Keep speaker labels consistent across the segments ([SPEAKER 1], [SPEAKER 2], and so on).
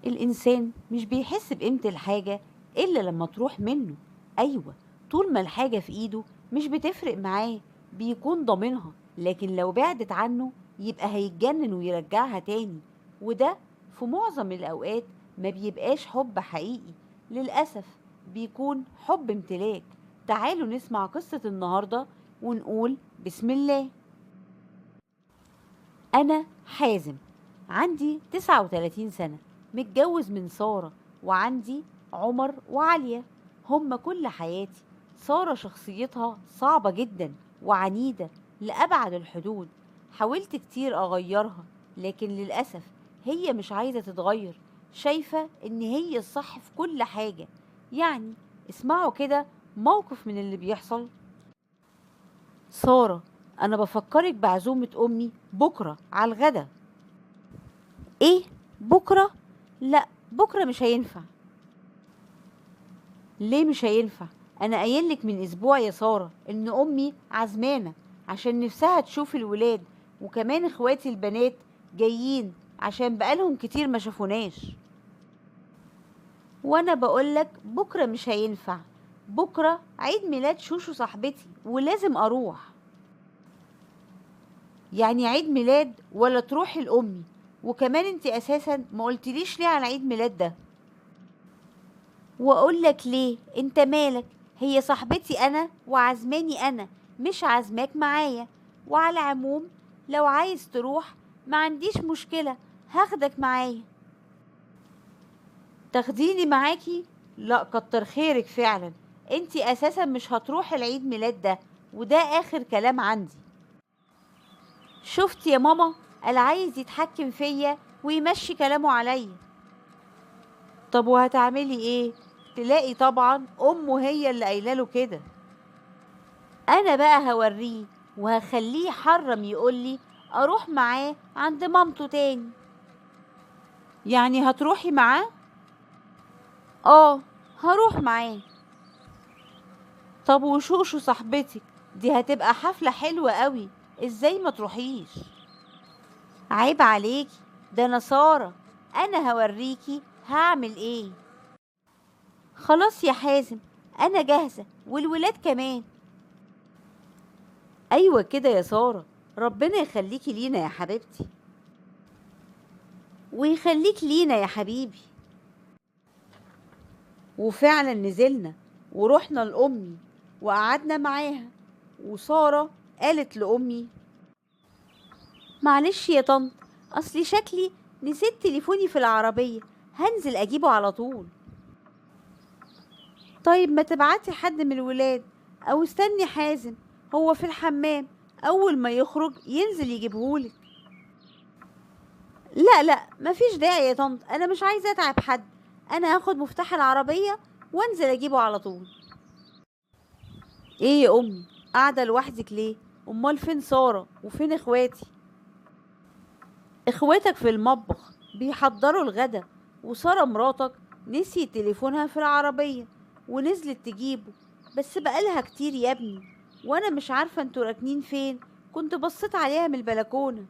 [SPEAKER 1] الإنسان مش بيحس بقيمة الحاجة إلا لما تروح منه. أيوة، طول ما الحاجة في إيده مش بتفرق معاه، بيكون ضامنها، لكن لو بعدت عنه يبقى هيتجنن ويرجعها تاني. وده في معظم الأوقات ما بيبقاش حب حقيقي، للأسف بيكون حب امتلاك. تعالوا نسمع قصة النهاردة ونقول بسم الله. أنا حازم، عندي 39 سنة، متجوز من سارة، وعندي عمر وعليا. هما كل حياتي. سارة شخصيتها صعبة جدا وعنيدة لأبعد الحدود. حاولت كتير أغيرها، لكن للأسف هي مش عايزة تتغير، شايفة إن هي الصح في كل حاجة. يعني اسمعوا كده موقف من اللي بيحصل. سارة: أنا بفكرك بعزومة أمي بكرة على الغدا. إيه؟ بكرة؟ لا، بكرة مش هينفع. ليه مش هينفع؟ أنا قايلك من أسبوع يا سارة إن أمي عزمانة عشان نفسها تشوف الولاد، وكمان إخواتي البنات جايين عشان بقالهم كتير ما شافوناش. وأنا بقولك بكرة مش هينفع، بكرة عيد ميلاد شوشو صاحبتي ولازم أروح. يعني عيد ميلاد ولا تروحي لأمي؟ وكمان انت أساسا ما قلتليش ليه على عيد ميلاد ده. واقول لك ليه؟ انت مالك؟ هي صاحبتي انا وعزماني انا، مش عازماك معايا. وعلى العموم لو عايز تروح ما عنديش مشكلة، هاخدك معايا. تاخديني معاكي؟ لا، كتر خيرك فعلا. انتي اساسا مش هتروحي العيد ميلاد ده، وده اخر كلام عندي. شفت يا ماما؟ قال عايز يتحكم فيا ويمشي كلامه عليا. طب وهتعملي ايه؟ تلاقي طبعا امه هي اللي قايله له كده. انا بقى هوريه وهخليه يحرم يقولي اروح معاه عند مامته تاني. يعني هتروحي معاه؟ اه، هروح معاه. طب وشوشو صاحبتك دي هتبقى حفلة حلوة قوي، ازاي ما تروحيش؟ عيب عليكي، ده انا سارة، انا هوريكي هعمل ايه. خلاص يا حازم، انا جاهزة والولاد كمان. ايوه كده يا سارة، ربنا يخليكي لينا يا حبيبتي. ويخليك لينا يا حبيبي. وفعلا نزلنا ورحنا لأمي وقعدنا معاها، وسارة قالت لأمي: معلش يا طنط، أصلي شكلي نسيت تليفوني في العربية، هنزل أجيبه على طول. طيب ما تبعتي حد من الولاد، أو استني حازم، هو في الحمام، أول ما يخرج ينزل يجيبهولك. لا لا، مفيش داعي يا طنط، أنا مش عايزة أتعب حد، أنا هاخد مفتاح العربية وانزل أجيبه على طول. ايه يا امي، قاعده لوحدك ليه؟ امال فين ساره وفين اخواتي؟ اخواتك في المطبخ بيحضروا الغدا، وساره مراتك نسيت تليفونها في العربيه ونزلت تجيبه، بس بقالها كتير يا ابني، وانا مش عارفه انتوا راكنين فين، كنت بصيت عليها من البلكونه.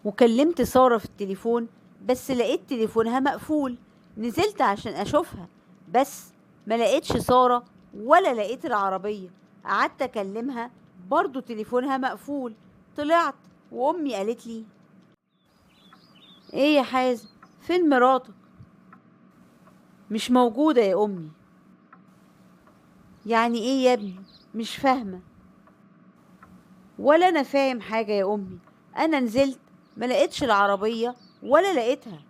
[SPEAKER 1] وكلمت ساره في التليفون بس لقيت تليفونها مقفول، نزلت عشان اشوفها، بس ما لقيتش ساره ولا لقيت العربيه. قعدت اكلمها برضو تليفونها مقفول. طلعت وامي قالت لي: ايه يا حازم، فين مراتك؟ مش موجوده يا امي. يعني ايه يا ابني؟ مش فاهمه. ولا انا فاهم حاجه يا امي، انا نزلت ما لقيتش العربيه ولا لقيتها.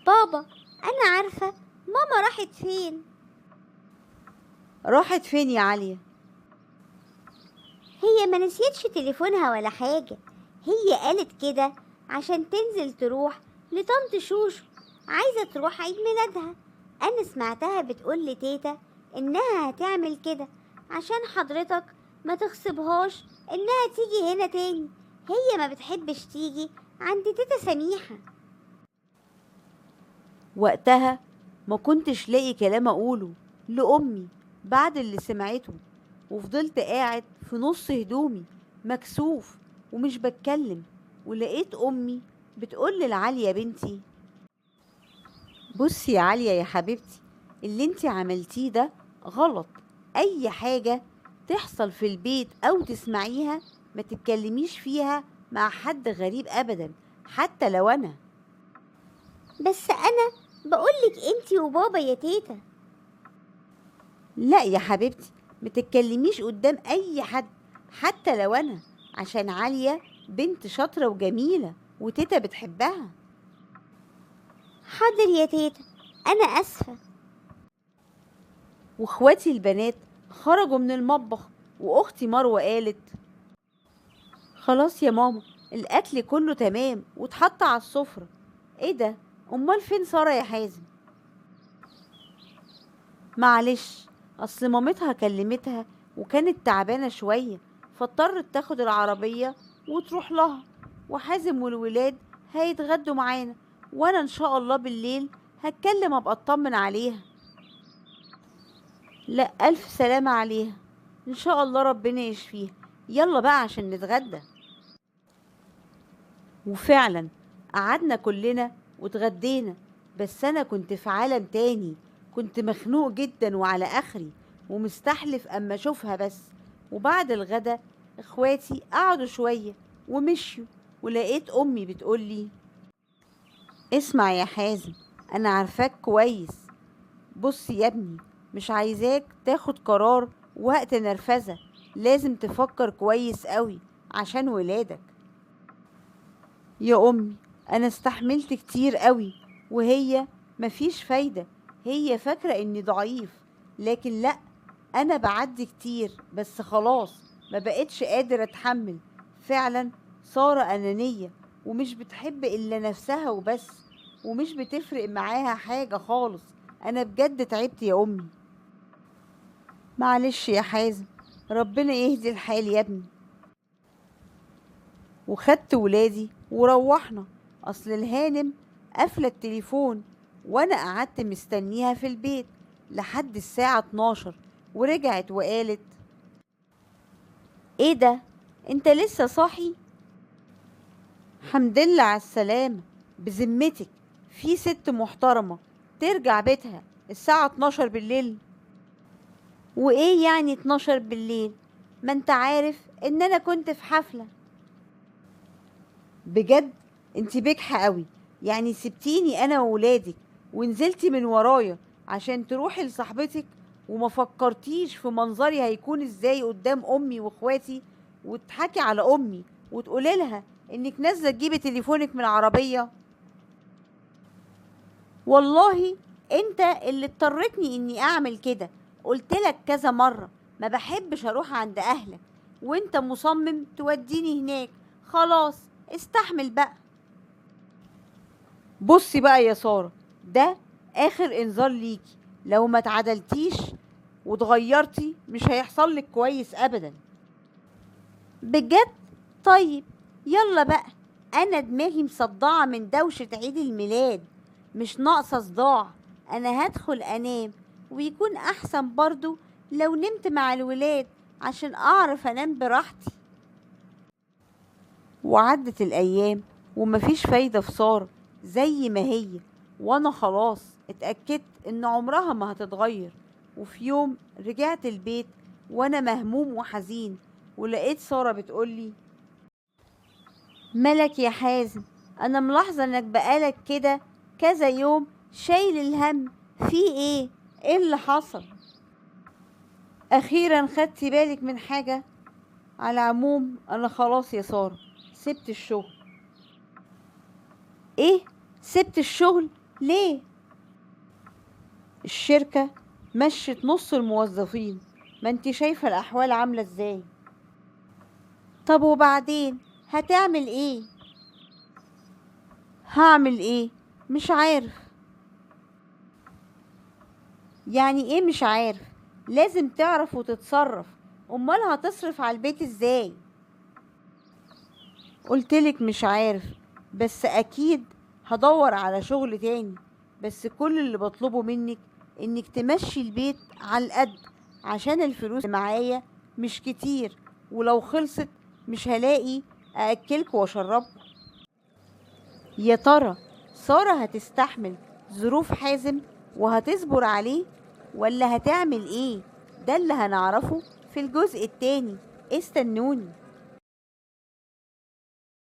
[SPEAKER 2] بابا، أنا عارفة ماما راحت فين.
[SPEAKER 1] راحت فين يا عليا؟
[SPEAKER 2] هي ما نسيتش تليفونها ولا حاجة، هي قالت كده عشان تنزل تروح لطنط شوشو، عايزة تروح عيد ميلادها. أنا سمعتها بتقول لتيتا إنها هتعمل كده عشان حضرتك ما تغصبهاش إنها تيجي هنا تاني، هي ما بتحبش تيجي عند تيتا سميحة.
[SPEAKER 1] وقتها ما كنتش لاقي كلام اقوله لامي بعد اللي سمعته، وفضلت قاعد في نص هدومي مكسوف ومش بتكلم. ولقيت امي بتقول لعالية بنتي: بصي يا عالية يا حبيبتي، اللي انتي عملتيه ده غلط. اي حاجة تحصل في البيت او تسمعيها ما تتكلميش فيها مع حد غريب ابدا، حتى لو انا.
[SPEAKER 2] بس أنا بقولك أنتي وبابا يا تيتا.
[SPEAKER 1] لا يا حبيبتي، ما تتكلميش قدام اي حد حتى لو انا، عشان عالية بنت شاطرة وجميلة وتيتا بتحبها.
[SPEAKER 2] حاضر يا تيتا، أنا آسفة.
[SPEAKER 1] واخواتي البنات خرجوا من المطبخ، واختي مروة قالت: خلاص يا ماما، الاكل كله تمام واتحط على السفرة. ايه ده؟ امال فين سارة يا حازم؟ معلش، اصل مامتها كلمتها وكانت تعبانة شوية، فاضطرت تاخد العربية وتروح لها، وحازم والولاد هيتغدوا معانا، وانا ان شاء الله بالليل هتكلم ابقى اطمن عليها. لا، الف سلامة عليها، ان شاء الله ربنا يشفيها. يلا بقى عشان نتغدى. وفعلا قعدنا كلنا واتغدينا، بس انا كنت في عالم تاني، كنت مخنوق جدا وعلى اخري ومستحلف اما اشوفها بس. وبعد الغدا اخواتي قعدوا شوية ومشيوا، ولقيت امي بتقولي: اسمع يا حازم، انا عارفاك كويس. بص يا ابني، مش عايزاك تاخد قرار وقت نرفزة، لازم تفكر كويس قوي عشان ولادك. يا أمي، أنا استحملت كتير قوي، وهي مفيش فايدة، هي فاكرة إني ضعيف، لكن لأ، أنا بعدي كتير، بس خلاص ما بقتش قادر أتحمل. فعلا سارة أنانية، ومش بتحب إلا نفسها وبس، ومش بتفرق معاها حاجة خالص. أنا بجد تعبت يا أمي. معلش يا حازم، ربنا يهدي الحال يا ابني. وخدت ولادي وروحنا، اصل الهانم قافله التليفون، وانا قعدت مستنيها في البيت لحد الساعه 12، ورجعت وقالت: ايه ده، انت لسه صاحي؟ حمدلله على السلامه. بذمتك في ست محترمه ترجع بيتها الساعه 12 بالليل؟ وايه يعني 12 بالليل؟ ما انت عارف ان انا كنت في حفله. بجد انتي بجحة قوي، يعني سبتيني انا وولادك ونزلتي من ورايا عشان تروحي لصاحبتك، وما فكرتيش في منظري هيكون ازاي قدام امي واخواتي، وتضحكي على امي وتقولي لها انك نازله تجيبي تليفونك من العربيه؟ والله انت اللي اضطرتني اني اعمل كده، قلتلك كذا مره ما بحبش اروح عند اهلك، وانت مصمم توديني هناك. خلاص استحمل بقى. بصي بقى يا سارة، ده آخر إنذار ليكي، لو ما اتعدلتيش واتغيرتي مش هيحصل لك كويس أبدا. بجد؟ طيب يلا بقى، أنا دماغي مصدعة من دوشة عيد الميلاد، مش ناقصة صداع. أنا هدخل أنام، ويكون أحسن برضو لو نمت مع الولاد عشان أعرف أنام براحتي. وعدت الأيام ومفيش فايدة في سارة، زي ما هي، وانا خلاص اتأكدت ان عمرها ما هتتغير. وفي يوم رجعت البيت وانا مهموم وحزين، ولقيت سارة بتقولي: ملك يا حازم، انا ملاحظة انك بقالك كده كذا يوم شايل الهم، في ايه؟ ايه اللي حصل؟ اخيرا خدتي بالك من حاجة. على العموم انا خلاص يا سارة سبت الشغل. ايه؟ سبت الشغل ليه؟ الشركة مشت نص الموظفين، ما انت شايفة الأحوال عاملة ازاي. طب وبعدين هتعمل ايه؟ هعمل ايه؟ مش عارف. يعني ايه مش عارف؟ لازم تعرف وتتصرف، امال هتصرف على البيت ازاي؟ قلتلك مش عارف، بس اكيد هدور على شغل تاني، بس كل اللي بطلبه منك انك تمشي البيت على القد، عشان الفلوس اللي معايا مش كتير، ولو خلصت مش هلاقي ااكلكوا واشربكوا. يا ترى سارة هتستحمل ظروف حازم وهتصبر عليه ولا هتعمل ايه؟ ده اللي هنعرفه في الجزء التاني. استنوني.